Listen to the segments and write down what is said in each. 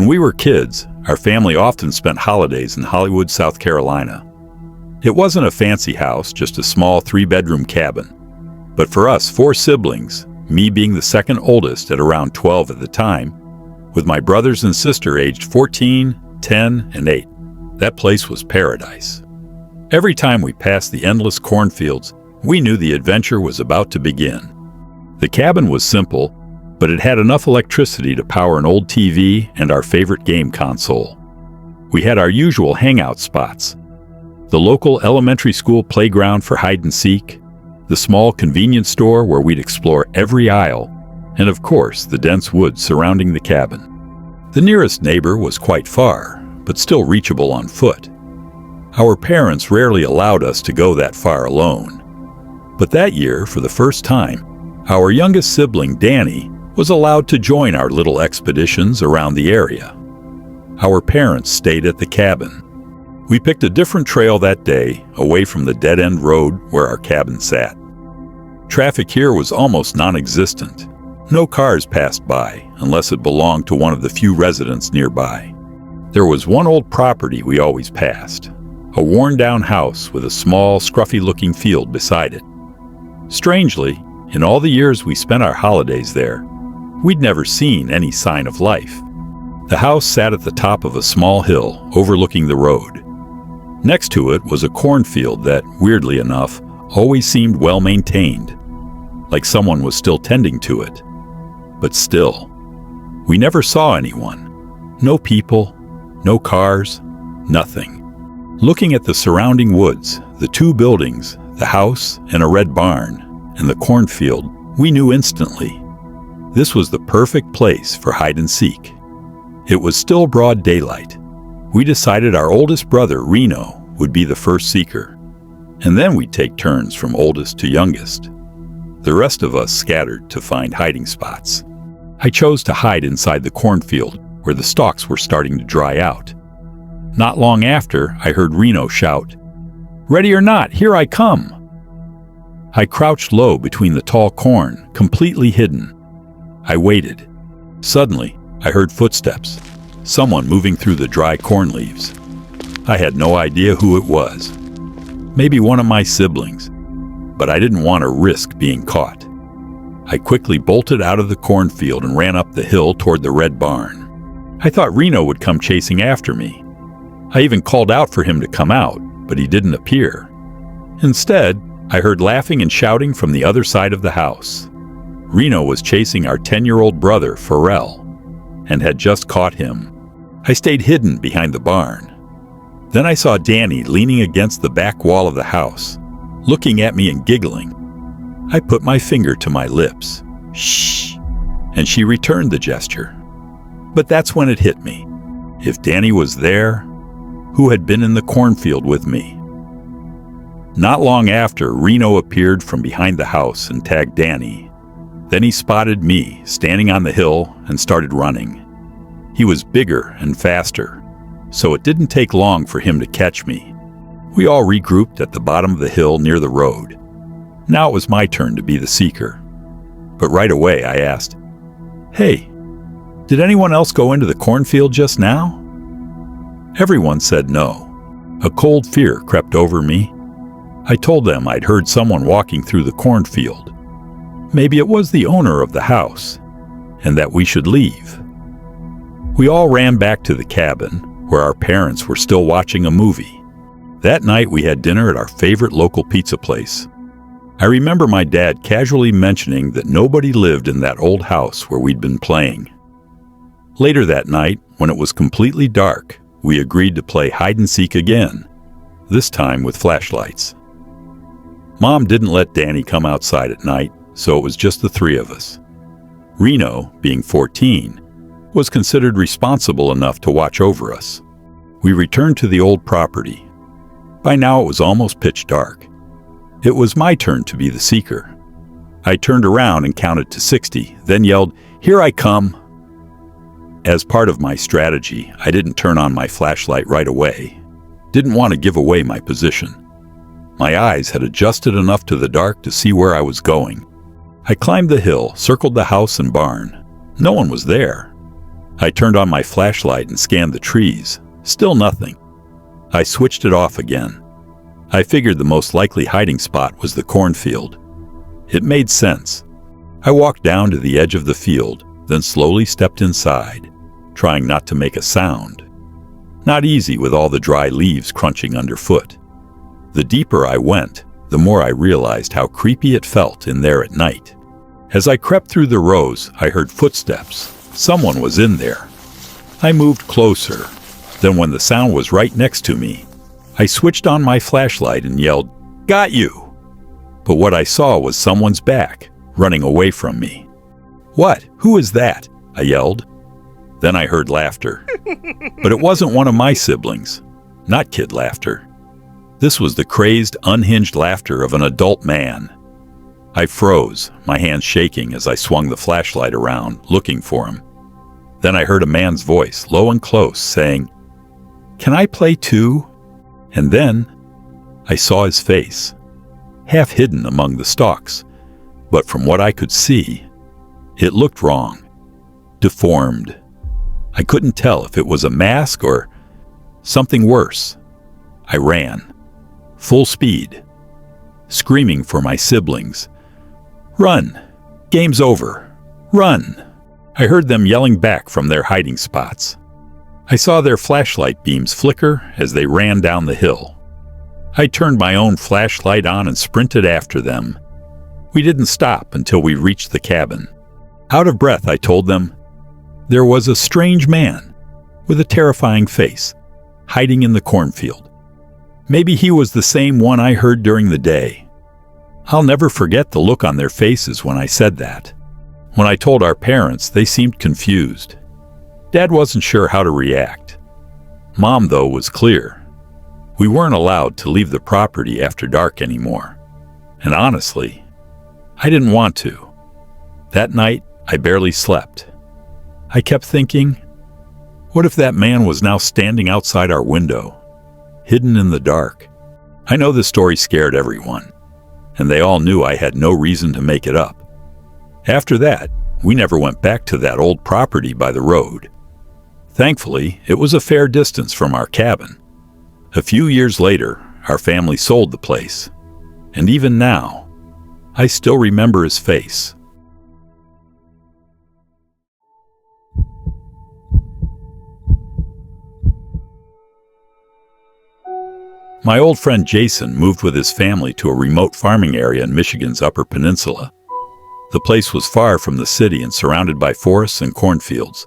When we were kids, our family often spent holidays in Hollywood, South Carolina. It wasn't a fancy house, just a small 3-bedroom cabin. But for us 4 siblings, me being the second oldest at around 12 at the time, with my brothers and sister aged 14, 10, and 8, that place was paradise. Every time we passed the endless cornfields, we knew the adventure was about to begin. The cabin was simple, but it had enough electricity to power an old TV and our favorite game console. We had our usual hangout spots: the local elementary school playground for hide and seek, the small convenience store where we'd explore every aisle, and of course, the dense woods surrounding the cabin. The nearest neighbor was quite far, but still reachable on foot. Our parents rarely allowed us to go that far alone. But that year, for the first time, our youngest sibling, Danny, was allowed to join our little expeditions around the area. Our parents stayed at the cabin. We picked a different trail that day, away from the dead-end road where our cabin sat. Traffic here was almost non-existent. No cars passed by, unless it belonged to one of the few residents nearby. There was one old property we always passed, a worn-down house with a small, scruffy-looking field beside it. Strangely, in all the years we spent our holidays there, we'd never seen any sign of life. The house sat at the top of a small hill overlooking the road. Next to it was a cornfield that, weirdly enough, always seemed well-maintained, like someone was still tending to it. But still, we never saw anyone. No people, no cars, nothing. Looking at the surrounding woods, the 2 buildings, the house and a red barn, and the cornfield, we knew instantly this was the perfect place for hide and seek. It was still broad daylight. We decided our oldest brother, Reno, would be the first seeker, and then we'd take turns from oldest to youngest. The rest of us scattered to find hiding spots. I chose to hide inside the cornfield where the stalks were starting to dry out. Not long after, I heard Reno shout, "Ready or not, here I come!" I crouched low between the tall corn, completely hidden. I waited. Suddenly, I heard footsteps, someone moving through the dry corn leaves. I had no idea who it was. Maybe one of my siblings, but I didn't want to risk being caught. I quickly bolted out of the cornfield and ran up the hill toward the red barn. I thought Reno would come chasing after me. I even called out for him to come out, but he didn't appear. Instead, I heard laughing and shouting from the other side of the house. Reno was chasing our 10-year-old brother, Pharrell, and had just caught him. I stayed hidden behind the barn. Then I saw Danny leaning against the back wall of the house, looking at me and giggling. I put my finger to my lips. "Shh!" And she returned the gesture. But that's when it hit me. If Danny was there, who had been in the cornfield with me? Not long after, Reno appeared from behind the house and tagged Danny. Then he spotted me standing on the hill and started running. He was bigger and faster, so it didn't take long for him to catch me. We all regrouped at the bottom of the hill near the road. Now it was my turn to be the seeker. But right away I asked, "Hey, did anyone else go into the cornfield just now?" Everyone said no. A cold fear crept over me. I told them I'd heard someone walking through the cornfield. Maybe it was the owner of the house, and that we should leave. We all ran back to the cabin, where our parents were still watching a movie. That night we had dinner at our favorite local pizza place. I remember my dad casually mentioning that nobody lived in that old house where we'd been playing. Later that night, when it was completely dark, we agreed to play hide and seek again, this time with flashlights. Mom didn't let Danny come outside at night, so it was just the 3 of us. Reno, being 14, was considered responsible enough to watch over us. We returned to the old property. By now it was almost pitch dark. It was my turn to be the seeker. I turned around and counted to 60, then yelled, "Here I come!" As part of my strategy, I didn't turn on my flashlight right away. Didn't want to give away my position. My eyes had adjusted enough to the dark to see where I was going. I climbed the hill, circled the house and barn. No one was there. I turned on my flashlight and scanned the trees. Still nothing. I switched it off again. I figured the most likely hiding spot was the cornfield. It made sense. I walked down to the edge of the field, then slowly stepped inside, trying not to make a sound. Not easy with all the dry leaves crunching underfoot. The deeper I went, the more I realized how creepy it felt in there at night. As I crept through the rows, I heard footsteps. Someone was in there. I moved closer. Then when the sound was right next to me, I switched on my flashlight and yelled, "Got you!" But what I saw was someone's back, running away from me. "What? Who is that?" I yelled. Then I heard laughter. But it wasn't one of my siblings. Not kid laughter. This was the crazed, unhinged laughter of an adult man. I froze, my hands shaking as I swung the flashlight around, looking for him. Then I heard a man's voice, low and close, saying, "Can I play too?" And then I saw his face, half hidden among the stalks, but from what I could see, it looked wrong, deformed. I couldn't tell if it was a mask or something worse. I ran, full speed, screaming for my siblings. "Run! Game's over! Run!" I heard them yelling back from their hiding spots. I saw their flashlight beams flicker as they ran down the hill. I turned my own flashlight on and sprinted after them. We didn't stop until we reached the cabin. Out of breath, I told them, there was a strange man with a terrifying face hiding in the cornfield. Maybe he was the same one I heard during the day. I'll never forget the look on their faces when I said that. When I told our parents, they seemed confused. Dad wasn't sure how to react. Mom, though, was clear. We weren't allowed to leave the property after dark anymore. And honestly, I didn't want to. That night, I barely slept. I kept thinking, what if that man was now standing outside our window, hidden in the dark? I know this story scared everyone, and they all knew I had no reason to make it up. After that, we never went back to that old property by the road. Thankfully, it was a fair distance from our cabin. A few years later, our family sold the place, and even now, I still remember his face. My old friend Jason moved with his family to a remote farming area in Michigan's Upper Peninsula. The place was far from the city and surrounded by forests and cornfields.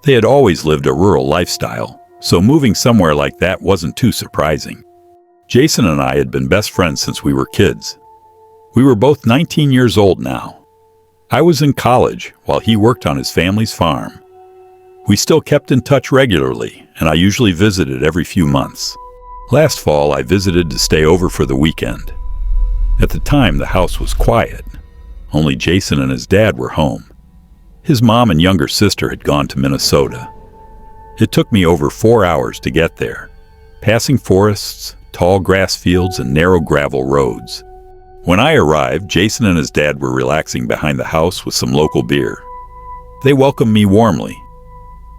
They had always lived a rural lifestyle, so moving somewhere like that wasn't too surprising. Jason and I had been best friends since we were kids. We were both 19 years old now. I was in college while he worked on his family's farm. We still kept in touch regularly, and I usually visited every few months. Last fall, I visited to stay over for the weekend. At the time, the house was quiet. Only Jason and his dad were home. His mom and younger sister had gone to Minnesota. It took me over 4 hours to get there, passing forests, tall grass fields, and narrow gravel roads. When I arrived, Jason and his dad were relaxing behind the house with some local beer. They welcomed me warmly.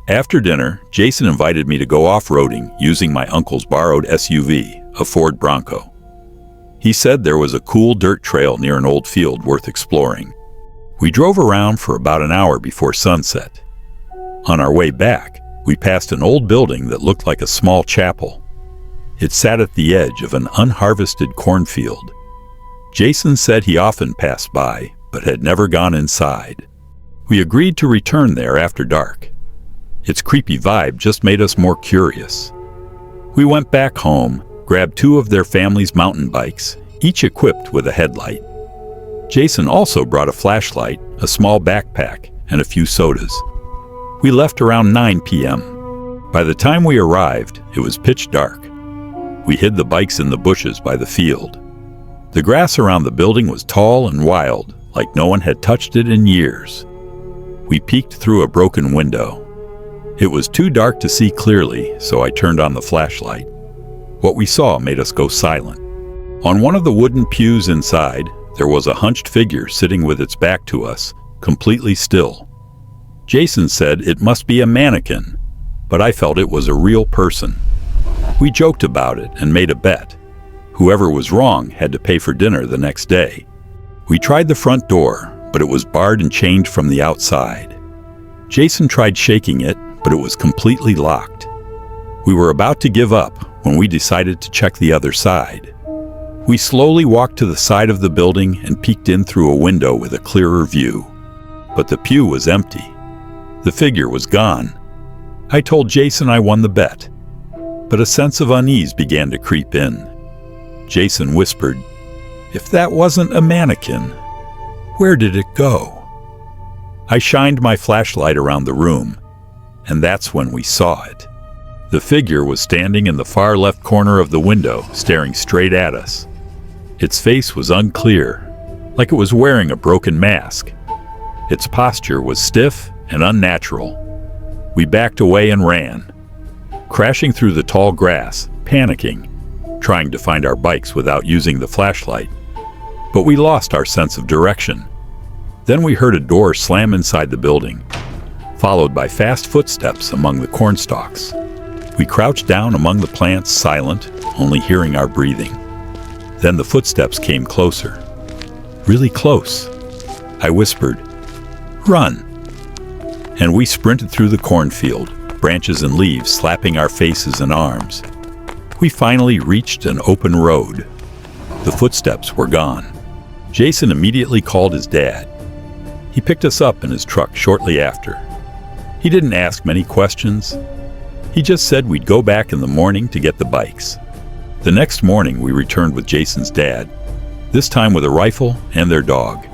After dinner, Jason invited me to go off-roading using my uncle's borrowed SUV, a Ford Bronco. He said there was a cool dirt trail near an old field worth exploring. We drove around for about an hour before sunset. On our way back, we passed an old building that looked like a small chapel. It sat at the edge of an unharvested cornfield. Jason said he often passed by, but had never gone inside. We agreed to return there after dark. Its creepy vibe just made us more curious. We went back home, grabbed 2 of their family's mountain bikes, each equipped with a headlight. Jason also brought a flashlight, a small backpack, and a few sodas. We left around 9 p.m. By the time we arrived, it was pitch dark. We hid the bikes in the bushes by the field. The grass around the building was tall and wild, like no one had touched it in years. We peeked through a broken window. It was too dark to see clearly, so I turned on the flashlight. What we saw made us go silent. On one of the wooden pews inside, there was a hunched figure sitting with its back to us, completely still. Jason said it must be a mannequin, but I felt it was a real person. We joked about it and made a bet. Whoever was wrong had to pay for dinner the next day. We tried the front door, but it was barred and chained from the outside. Jason tried shaking it, but it was completely locked. We were about to give up when we decided to check the other side. We slowly walked to the side of the building and peeked in through a window with a clearer view. But the pew was empty. The figure was gone. I told Jason I won the bet, but a sense of unease began to creep in. Jason whispered, "If that wasn't a mannequin, where did it go?" I shined my flashlight around the room, and that's when we saw it. The figure was standing in the far left corner of the window, staring straight at us. Its face was unclear, like it was wearing a broken mask. Its posture was stiff and unnatural. We backed away and ran, crashing through the tall grass, panicking, trying to find our bikes without using the flashlight. But we lost our sense of direction. Then we heard a door slam inside the building, followed by fast footsteps among the cornstalks. We crouched down among the plants, silent, only hearing our breathing. Then the footsteps came closer. Really close. I whispered, "Run!" And we sprinted through the cornfield, branches and leaves slapping our faces and arms. We finally reached an open road. The footsteps were gone. Jason immediately called his dad. He picked us up in his truck shortly after. He didn't ask many questions. He just said we'd go back in the morning to get the bikes. The next morning we returned with Jason's dad, this time with a rifle and their dog.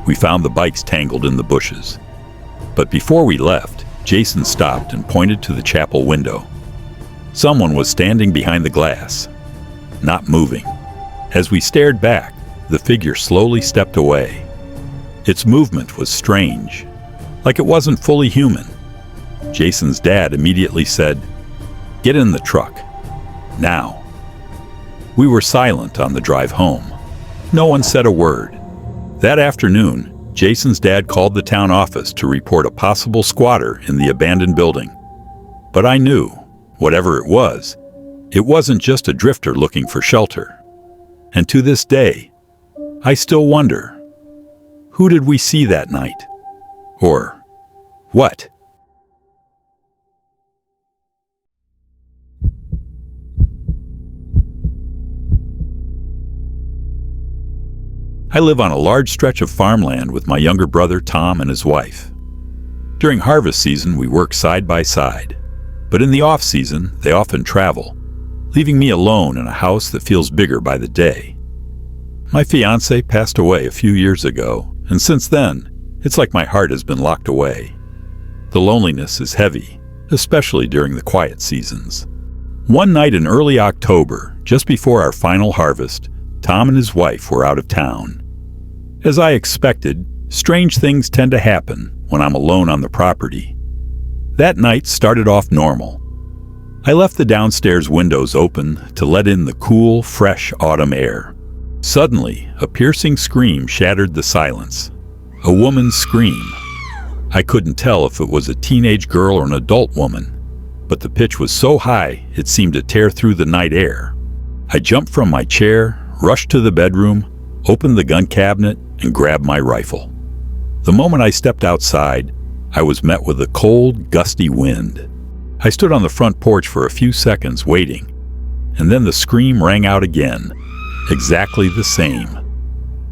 We found the bikes tangled in the bushes. But before we left, Jason stopped and pointed to the chapel window. Someone was standing behind the glass, not moving. As we stared back, the figure slowly stepped away. Its movement was strange, like it wasn't fully human. Jason's dad immediately said, "Get in the truck, now." We were silent on the drive home. No one said a word. That afternoon, Jason's dad called the town office to report a possible squatter in the abandoned building. But I knew, whatever it wasn't just a drifter looking for shelter. And to this day, I still wonder, who did we see that night? Or what? I live on a large stretch of farmland with my younger brother Tom and his wife. During harvest season, we work side by side, but in the off-season, they often travel, leaving me alone in a house that feels bigger by the day. My fiancée passed away a few years ago, and since then, it's like my heart has been locked away. The loneliness is heavy, especially during the quiet seasons. One night in early October, just before our final harvest, Tom and his wife were out of town. As I expected, strange things tend to happen when I'm alone on the property. That night started off normal. I left the downstairs windows open to let in the cool, fresh autumn air. Suddenly, a piercing scream shattered the silence. A woman's scream. I couldn't tell if it was a teenage girl or an adult woman, but the pitch was so high it seemed to tear through the night air. I jumped from my chair, rushed to the bedroom, opened the gun cabinet, and grabbed my rifle. The moment I stepped outside, I was met with a cold, gusty wind. I stood on the front porch for a few seconds waiting, and then the scream rang out again, exactly the same.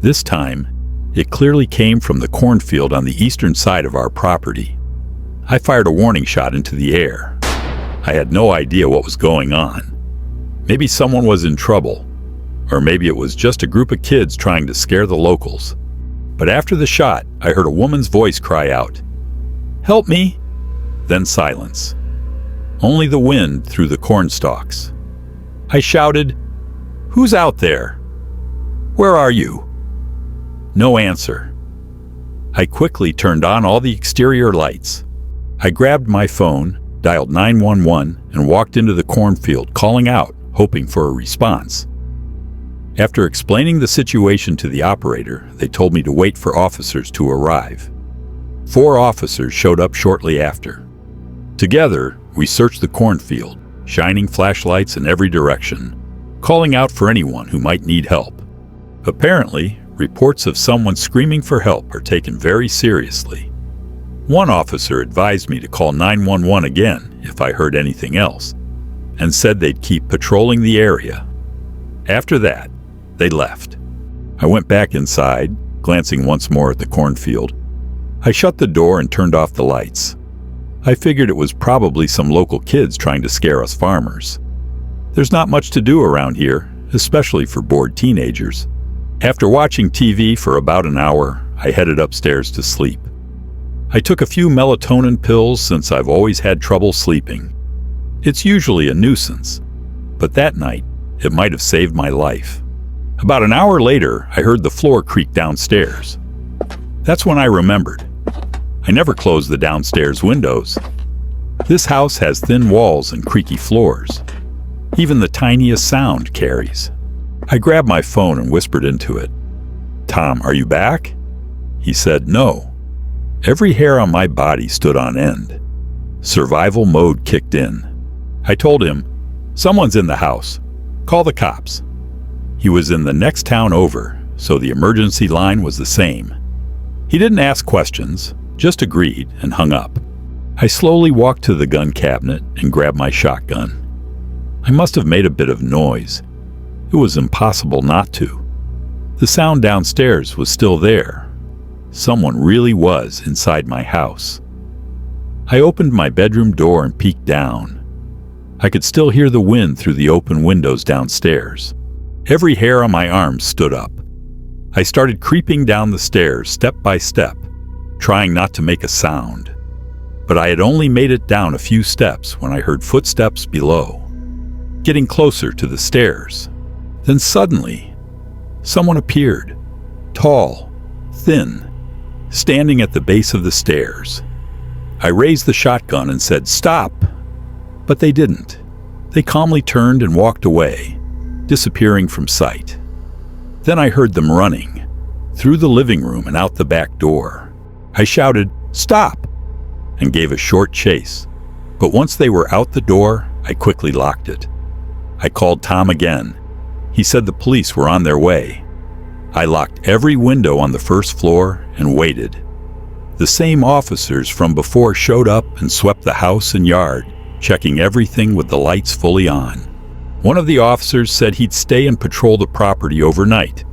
This time, it clearly came from the cornfield on the eastern side of our property. I fired a warning shot into the air. I had no idea what was going on. Maybe someone was in trouble, or maybe it was just a group of kids trying to scare the locals. But after the shot, I heard a woman's voice cry out, "Help me!" Then silence. Only the wind through the cornstalks. I shouted, "Who's out there? Where are you?" No answer. I quickly turned on all the exterior lights. I grabbed my phone, dialed 911, and walked into the cornfield, calling out, hoping for a response. After explaining the situation to the operator, they told me to wait for officers to arrive. 4 officers showed up shortly after. Together, we searched the cornfield, shining flashlights in every direction, calling out for anyone who might need help. Apparently, reports of someone screaming for help are taken very seriously. One officer advised me to call 911 again if I heard anything else, and said they'd keep patrolling the area. After that, they left. I went back inside, glancing once more at the cornfield. I shut the door and turned off the lights. I figured it was probably some local kids trying to scare us farmers. There's not much to do around here, especially for bored teenagers. After watching TV for about an hour, I headed upstairs to sleep. I took a few melatonin pills since I've always had trouble sleeping. It's usually a nuisance, but that night, it might have saved my life. About an hour later, I heard the floor creak downstairs. That's when I remembered. I never closed the downstairs windows. This house has thin walls and creaky floors. Even the tiniest sound carries. I grabbed my phone and whispered into it. "Tom, are you back?" He said no. Every hair on my body stood on end. Survival mode kicked in. I told him, "Someone's in the house. Call the cops." He was in the next town over, so the emergency line was the same. He didn't ask questions, just agreed and hung up. I slowly walked to the gun cabinet and grabbed my shotgun. I must have made a bit of noise. It was impossible not to. The sound downstairs was still there. Someone really was inside my house. I opened my bedroom door and peeked down. I could still hear the wind through the open windows downstairs. Every hair on my arms stood up. I started creeping down the stairs step by step, trying not to make a sound. But I had only made it down a few steps when I heard footsteps below, getting closer to the stairs. Then suddenly, someone appeared, tall, thin, standing at the base of the stairs. I raised the shotgun and said, "Stop!" But they didn't. They calmly turned and walked away, disappearing from sight. Then I heard them running, through the living room and out the back door. I shouted, "Stop!" and gave a short chase. But once they were out the door, I quickly locked it. I called Tom again. He said the police were on their way. I locked every window on the first floor and waited. The same officers from before showed up and swept the house and yard, checking everything with the lights fully on. One of the officers said he'd stay and patrol the property overnight,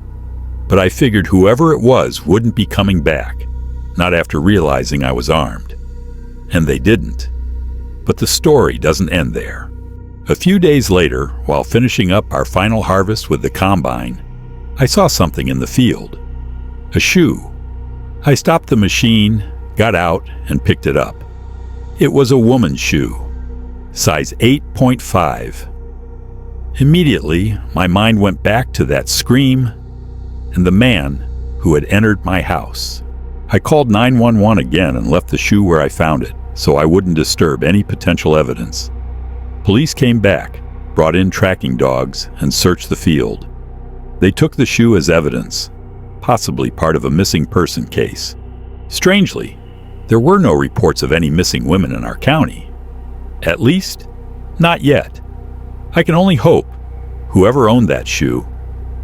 but I figured whoever it was wouldn't be coming back, not after realizing I was armed. And they didn't. But the story doesn't end there. A few days later, while finishing up our final harvest with the combine, I saw something in the field. A shoe. I stopped the machine, got out, and picked it up. It was a woman's shoe, size 8.5. Immediately, my mind went back to that scream and the man who had entered my house. I called 911 again and left the shoe where I found it, so I wouldn't disturb any potential evidence. Police came back, brought in tracking dogs, and searched the field. They took the shoe as evidence, possibly part of a missing person case. Strangely, there were no reports of any missing women in our county. At least, not yet. I can only hope whoever owned that shoe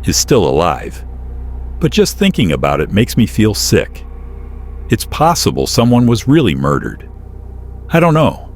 is still alive. But just thinking about it makes me feel sick. It's possible someone was really murdered. I don't know.